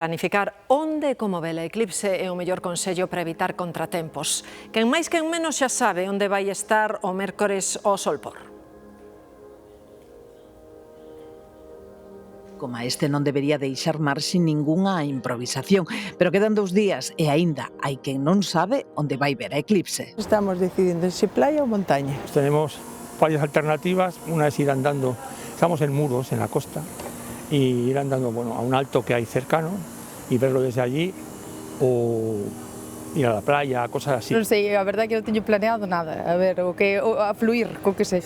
Planificar onde e como ve o eclipse é o mellor consello para evitar contratempos. Quen máis quen menos xa sabe onde vai estar o mércores ao solpor. Como este non debería deixar marxe ningunha improvisación, pero quedan 2 días e aínda hai quen non sabe onde vai ver a eclipse. Estamos decidindo si playa ou montaña. Tenemos varias alternativas, una es ir andando, estamos en Muros, en la costa, y ir andando a un alto que hay cercano y verlo desde allí, o ir a la playa, cosas así. Non sei, a verdade é que non teño planeado nada, a ver, a fluir, co que sei.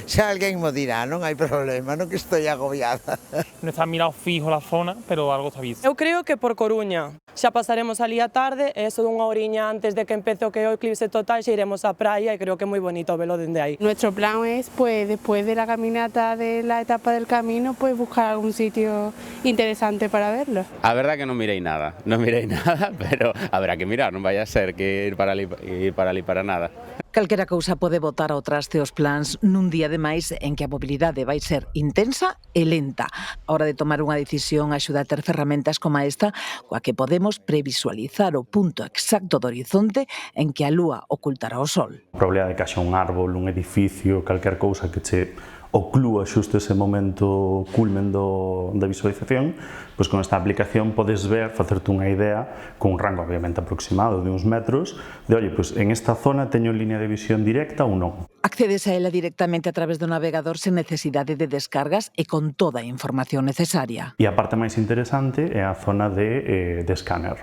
Xa alguén mo dirá, non hai problema, non que estou agobiada. No está mirado fijo la zona, pero algo está visto. Eu creo que por Coruña. Xa pasaremos ali a tarde, e eso dunha horiña antes de que empece o que é o eclipse total, xa iremos á praia e creo que é moi bonito velo dende aí. Nuestro plan es, pues, después de la caminata de la etapa del camino, pues buscar algún sitio interesante para verlo. A verdad que non mirei nada, pero habrá que mirar, non vaya a ser que ir para ali para nada. Calquera cousa pode botar ao traste os plans nun día de máis en que a mobilidade vai ser intensa e lenta. A hora de tomar unha decisión axuda a ter ferramentas como esta, coa que podemos previsualizar o punto exacto do horizonte en que a lúa ocultará o sol. A probabilidade de que haxa un árbol, un edificio, calquer cousa que che oclúa xusto ese momento culmen da visualización, pois con esta aplicación podes ver, facerte unha idea, con un rango obviamente aproximado de uns metros, de, oye, pois en esta zona teño línea de visión directa ou non. Accedes a ela directamente a través do navegador sen necesidade de descargas e con toda a información necesaria. E a parte máis interesante é a zona de escáner.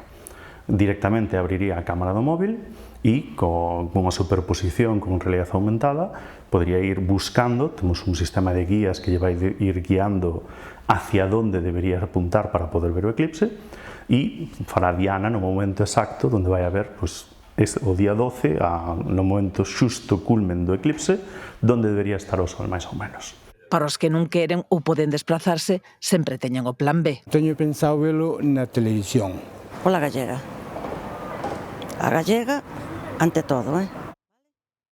Directamente abriría a cámara do móvil e con unha superposición con realidade aumentada podría ir buscando, temos un sistema de guías que lle vai ir guiando hacia onde debería apuntar para poder ver o eclipse e fará diana no momento exacto onde vai haber o día 12, no momento xusto culmen do eclipse, onde debería estar o sol máis ou menos. Para os que non queren ou poden desplazarse, sempre teñen o plan B. Teño pensado velo na televisión. Pola gallega. A gallega ante todo,